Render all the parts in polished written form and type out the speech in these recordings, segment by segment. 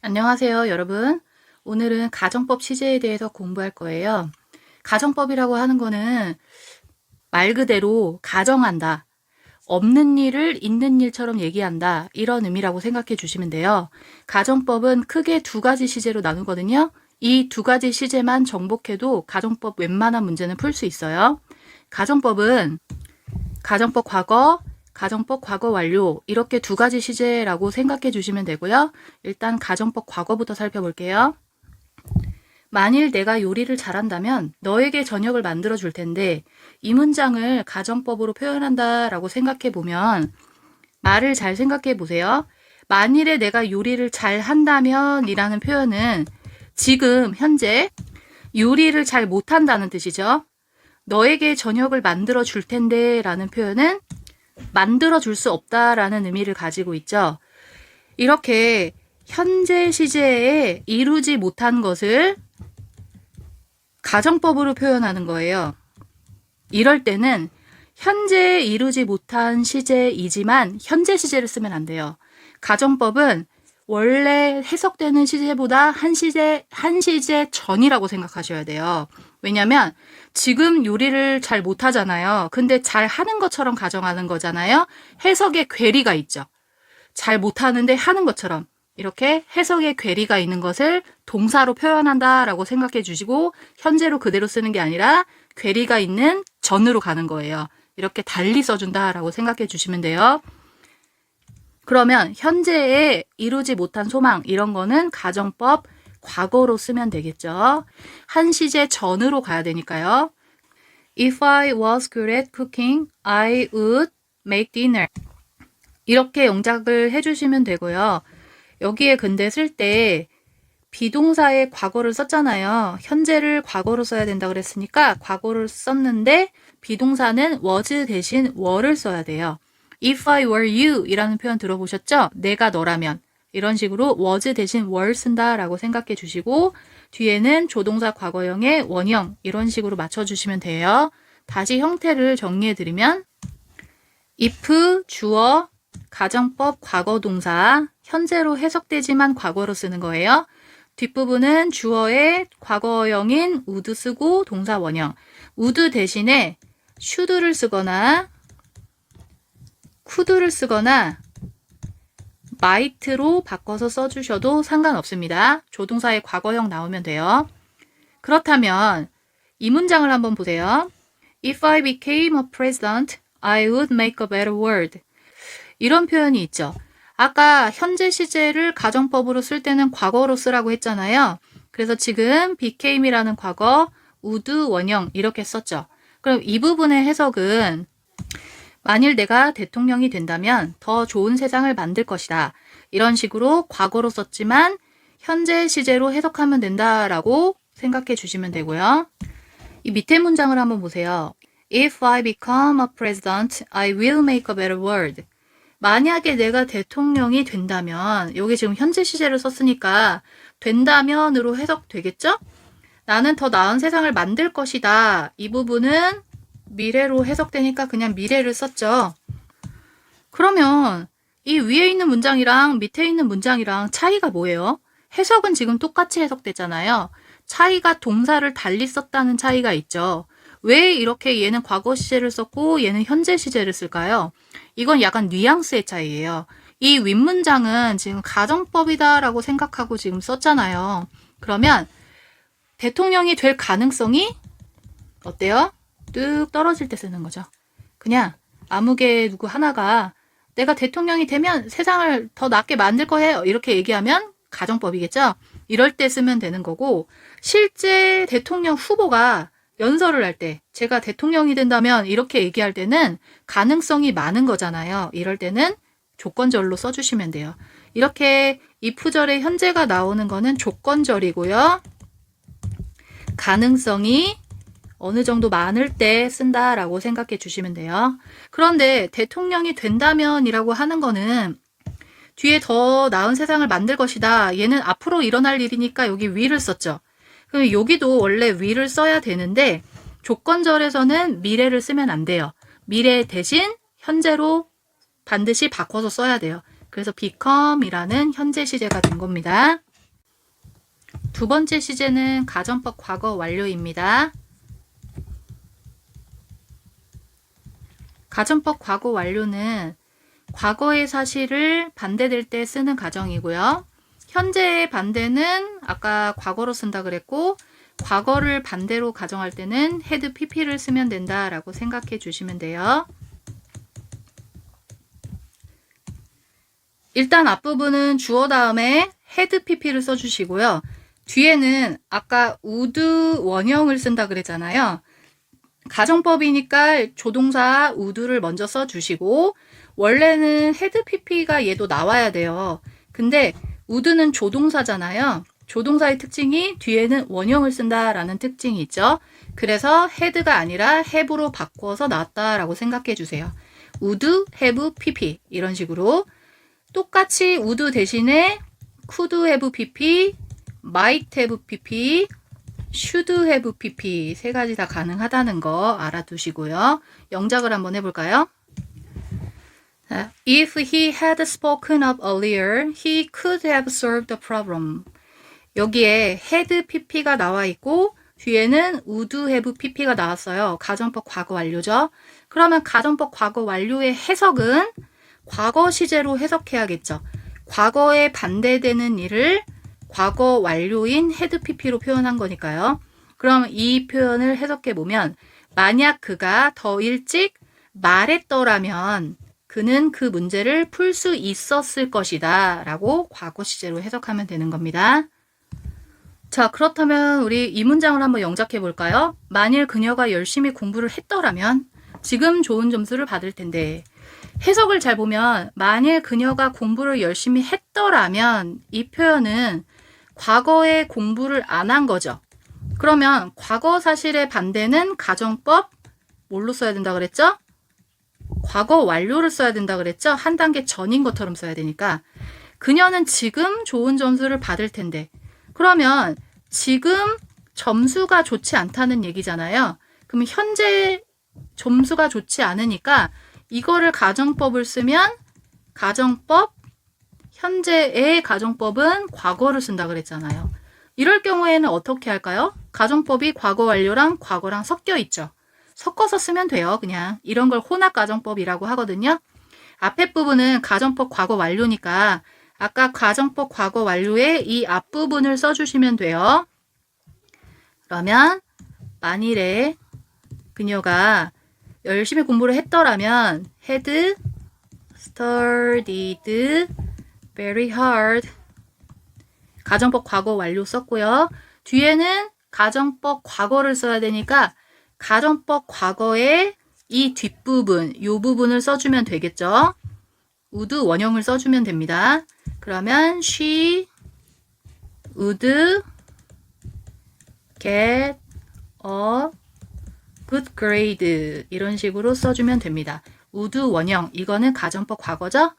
안녕하세요, 여러분. 오늘은 가정법 시제에 대해서 공부할 거예요. 가정법이라고 하는 거는 말 그대로 가정한다. 없는 일을 있는 일처럼 얘기한다. 이런 의미라고 생각해 주시면 돼요. 가정법은 크게 두 가지 시제로 나누거든요. 이 두 가지 시제만 정복해도 가정법 웬만한 문제는 풀 수 있어요. 가정법은 가정법 과거, 가정법 과거 완료 이렇게 두 가지 시제라고 생각해 주시면 되고요. 일단 가정법 과거부터 살펴볼게요. 만일 내가 요리를 잘한다면 너에게 저녁을 만들어 줄 텐데 이 문장을 가정법으로 표현한다 라고 생각해 보면 말을 잘 생각해 보세요. 만일에 내가 요리를 잘한다면 이라는 표현은 지금 현재 요리를 잘 못한다는 뜻이죠. 너에게 저녁을 만들어 줄 텐데 라는 표현은 만들어 줄 수 없다라는 의미를 가지고 있죠. 이렇게 현재 시제에 이루지 못한 것을 가정법으로 표현하는 거예요. 이럴 때는 현재 이루지 못한 시제이지만 현재 시제를 쓰면 안 돼요. 가정법은 원래 해석되는 시제보다 한 시제 전이라고 생각하셔야 돼요. 왜냐면 지금 요리를 잘 못하잖아요. 근데 잘 하는 것처럼 가정하는 거잖아요. 해석에 괴리가 있죠. 잘 못하는데 하는 것처럼 이렇게 해석에 괴리가 있는 것을 동사로 표현한다라고 생각해 주시고 현재로 그대로 쓰는 게 아니라 괴리가 있는 전으로 가는 거예요. 이렇게 달리 써준다라고 생각해 주시면 돼요. 그러면 현재에 이루지 못한 소망 이런 거는 가정법 과거로 쓰면 되겠죠. 한 시제 전으로 가야 되니까요. If I was good at cooking, I would make dinner. 이렇게 영작을 해주시면 되고요. 여기에 근데 쓸 때 비동사의 과거를 썼잖아요. 현재를 과거로 써야 된다 그랬으니까 과거를 썼는데 비동사는 was 대신 were를 써야 돼요. If I were you 이라는 표현 들어보셨죠? 내가 너라면. 이런 식으로 was 대신 were 쓴다 라고 생각해 주시고 뒤에는 조동사 과거형의 원형 이런 식으로 맞춰주시면 돼요. 다시 형태를 정리해 드리면 if 주어 가정법 과거동사 현재로 해석되지만 과거로 쓰는 거예요. 뒷부분은 주어의 과거형인 would 쓰고 동사 원형 would 대신에 should를 쓰거나 could를 쓰거나 might로 바꿔서 써주셔도 상관없습니다. 조동사의 과거형 나오면 돼요. 그렇다면 이 문장을 한번 보세요. If I became a president, I would make a better world. 이런 표현이 있죠. 아까 현재 시제를 가정법으로 쓸 때는 과거로 쓰라고 했잖아요. 그래서 지금 became이라는 과거, would 원형 이렇게 썼죠. 그럼 이 부분의 해석은 만일 내가 대통령이 된다면 더 좋은 세상을 만들 것이다. 이런 식으로 과거로 썼지만 현재 시제로 해석하면 된다라고 생각해 주시면 되고요. 이 밑에 문장을 한번 보세요. If I become a president, I will make a better world. 만약에 내가 대통령이 된다면 여기 지금 현재 시제를 썼으니까 된다면으로 해석되겠죠? 나는 더 나은 세상을 만들 것이다. 이 부분은 미래로 해석되니까 그냥 미래를 썼죠. 그러면 이 위에 있는 문장이랑 밑에 있는 문장이랑 차이가 뭐예요? 해석은 지금 똑같이 해석되잖아요. 차이가 동사를 달리 썼다는 차이가 있죠. 왜 이렇게 얘는 과거 시제를 썼고 얘는 현재 시제를 쓸까요? 이건 약간 뉘앙스의 차이예요. 이 윗문장은 지금 가정법이다라고 생각하고 지금 썼잖아요. 그러면 대통령이 될 가능성이 어때요? 뚝 떨어질 때 쓰는 거죠. 그냥 아무개 누구 하나가 내가 대통령이 되면 세상을 더 낫게 만들 거예요. 이렇게 얘기하면 가정법이겠죠. 이럴 때 쓰면 되는 거고 실제 대통령 후보가 연설을 할 때 제가 대통령이 된다면 이렇게 얘기할 때는 가능성이 많은 거잖아요. 이럴 때는 조건절로 써주시면 돼요. 이렇게 if절에 현재가 나오는 거는 조건절이고요. 가능성이 어느 정도 많을 때 쓴다라고 생각해 주시면 돼요. 그런데 대통령이 된다면 이라고 하는 거는 뒤에 더 나은 세상을 만들 것이다. 얘는 앞으로 일어날 일이니까 여기 will을 썼죠. 그럼 여기도 원래 will을 써야 되는데 조건절에서는 미래를 쓰면 안 돼요. 미래 대신 현재로 반드시 바꿔서 써야 돼요. 그래서 become이라는 현재 시제가 된 겁니다. 두 번째 시제는 가정법 과거 완료입니다. 가정법 과거 완료는 과거의 사실을 반대될 때 쓰는 가정이고요. 현재의 반대는 아까 과거로 쓴다 그랬고, 과거를 반대로 가정할 때는 had pp를 쓰면 된다라고 생각해 주시면 돼요. 일단 앞부분은 주어 다음에 had pp를 써주시고요. 뒤에는 아까 would 원형을 쓴다 그랬잖아요. 가정법이니까 조동사 would를 먼저 써주시고, 원래는 had pp가 얘도 나와야 돼요. 근데 would는 조동사잖아요. 조동사의 특징이 뒤에는 원형을 쓴다라는 특징이 있죠. 그래서 had가 아니라 have로 바꿔서 나왔다라고 생각해 주세요. would, have, pp 이런 식으로 똑같이 would 대신에 could have pp, might have pp, should have pp 세 가지 다 가능하다는 거 알아두시고요. 영작을 한번 해볼까요? If he had spoken up earlier, he could have solved the problem. 여기에 had pp가 나와 있고 뒤에는 would have pp가 나왔어요. 가정법 과거 완료죠. 그러면 가정법 과거 완료의 해석은 과거 시제로 해석해야겠죠. 과거에 반대되는 일을 과거 완료인 had pp로 표현한 거니까요. 그럼 이 표현을 해석해 보면 만약 그가 더 일찍 말했더라면 그는 그 문제를 풀 수 있었을 것이다 라고 과거 시제로 해석하면 되는 겁니다. 자, 그렇다면 우리 이 문장을 한번 영작해 볼까요? 만일 그녀가 열심히 공부를 했더라면 지금 좋은 점수를 받을 텐데, 해석을 잘 보면 만일 그녀가 공부를 열심히 했더라면 이 표현은 과거에 공부를 안 한 거죠. 그러면 과거 사실의 반대는 가정법 뭘로 써야 된다 그랬죠? 과거 완료를 써야 된다 그랬죠? 한 단계 전인 것처럼 써야 되니까. 그녀는 지금 좋은 점수를 받을 텐데, 그러면 지금 점수가 좋지 않다는 얘기잖아요. 그럼 현재 점수가 좋지 않으니까 이거를 가정법을 쓰면 가정법, 현재의 가정법은 과거를 쓴다 그랬잖아요. 이럴 경우에는 어떻게 할까요? 가정법이 과거 완료랑 과거랑 섞여 있죠. 섞어서 쓰면 돼요. 그냥 이런 걸 혼합 가정법이라고 하거든요. 앞에 부분은 가정법 과거 완료니까 아까 가정법 과거 완료에 이 앞부분을 써주시면 돼요. 그러면 만일에 그녀가 열심히 공부를 했더라면 had studied very hard. 가정법 과거 완료 썼고요. 뒤에는 가정법 과거를 써야 되니까 가정법 과거에 이 뒷부분, 이 부분을 써주면 되겠죠. would 원형을 써주면 됩니다. 그러면 she would get a good grade 이런 식으로 써주면 됩니다. would 원형, 이거는 가정법 과거죠.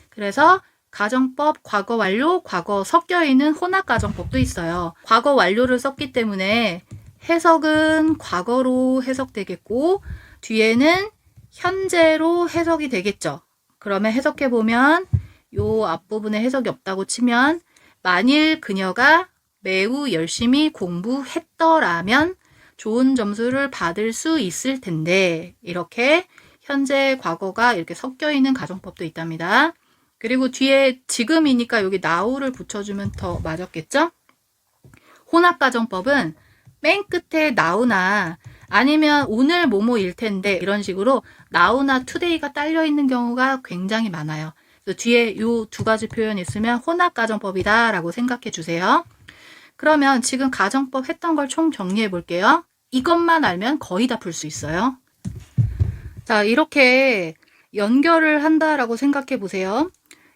그래서 가정법 과거 완료, 과거 섞여있는 혼합 가정법도 있어요. 과거 완료를 썼기 때문에 해석은 과거로 해석되겠고 뒤에는 현재로 해석이 되겠죠. 그러면 해석해보면 요 앞부분에 해석이 없다고 치면 만일 그녀가 매우 열심히 공부했더라면 좋은 점수를 받을 수 있을 텐데, 이렇게 현재 과거가 이렇게 섞여있는 가정법도 있답니다. 그리고 뒤에 지금이니까 여기 now를 붙여주면 더 맞았겠죠? 혼합가정법은 맨 끝에 now나 아니면 오늘 뭐뭐일 텐데 이런 식으로 now나 today가 딸려있는 경우가 굉장히 많아요. 그래서 뒤에 이 두 가지 표현이 있으면 혼합가정법이다 라고 생각해 주세요. 그러면 지금 가정법 했던 걸 총 정리해 볼게요. 이것만 알면 거의 다 풀 수 있어요. 자, 이렇게 연결을 한다라고 생각해 보세요.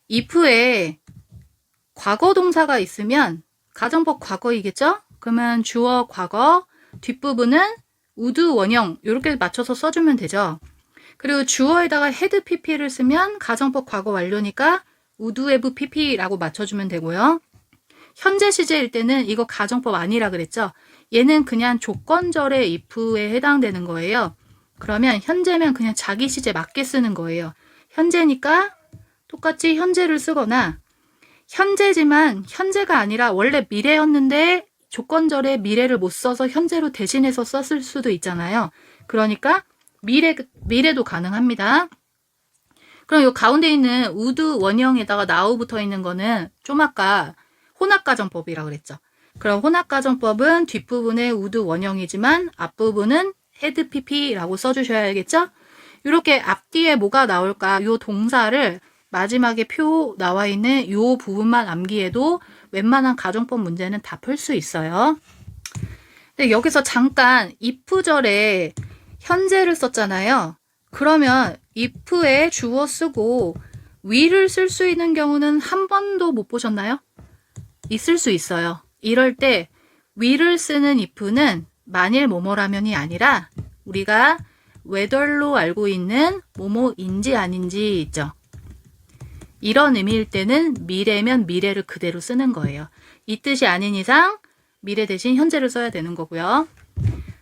if에 과거 동사가 있으면 가정법 과거이겠죠? 그러면 주어 과거, 뒷부분은 would 원형 이렇게 맞춰서 써주면 되죠. 그리고 주어에다가 had pp를 쓰면 가정법 과거 완료니까 would have pp라고 맞춰주면 되고요. 현재 시제일 때는 이거 가정법 아니라 그랬죠? 얘는 그냥 조건절의 if에 해당되는 거예요. 그러면 현재면 그냥 자기 시제 맞게 쓰는 거예요. 현재니까 똑같이 현재를 쓰거나 현재지만 현재가 아니라 원래 미래였는데 조건절에 미래를 못 써서 현재로 대신해서 썼을 수도 있잖아요. 그러니까 미래도 가능합니다. 그럼 이 가운데 있는 would 원형에다가 now 붙어 있는 거는 좀 아까 혼합가정법이라고 그랬죠. 그럼 혼합가정법은 뒷부분에 would 원형이지만 앞부분은 had pp라고 써주셔야 알겠죠? 이렇게 앞뒤에 뭐가 나올까? 이 동사를 마지막에 표 나와 있는 이 부분만 암기해도 웬만한 가정법 문제는 다 풀 수 있어요. 근데 여기서 잠깐 if절에 현재를 썼잖아요. 그러면 if에 주어 쓰고 will을 쓸 수 있는 경우는 한 번도 못 보셨나요? 있을 수 있어요. 이럴 때 will을 쓰는 if는 만일 뭐뭐라면이 아니라 우리가 whether로 알고 있는 뭐뭐인지 아닌지 있죠. 이런 의미일 때는 미래면 미래를 그대로 쓰는 거예요. 이 뜻이 아닌 이상 미래 대신 현재를 써야 되는 거고요.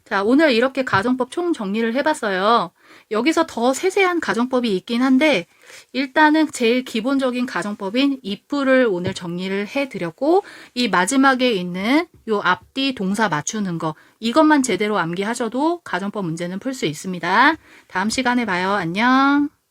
자, 오늘 이렇게 가정법 총 정리를 해봤어요. 여기서 더 세세한 가정법이 있긴 한데 일단은 제일 기본적인 가정법인 if를 오늘 정리를 해드렸고 이 마지막에 있는 요 앞뒤 동사 맞추는 거 이것만 제대로 암기하셔도 가정법 문제는 풀 수 있습니다. 다음 시간에 봐요. 안녕.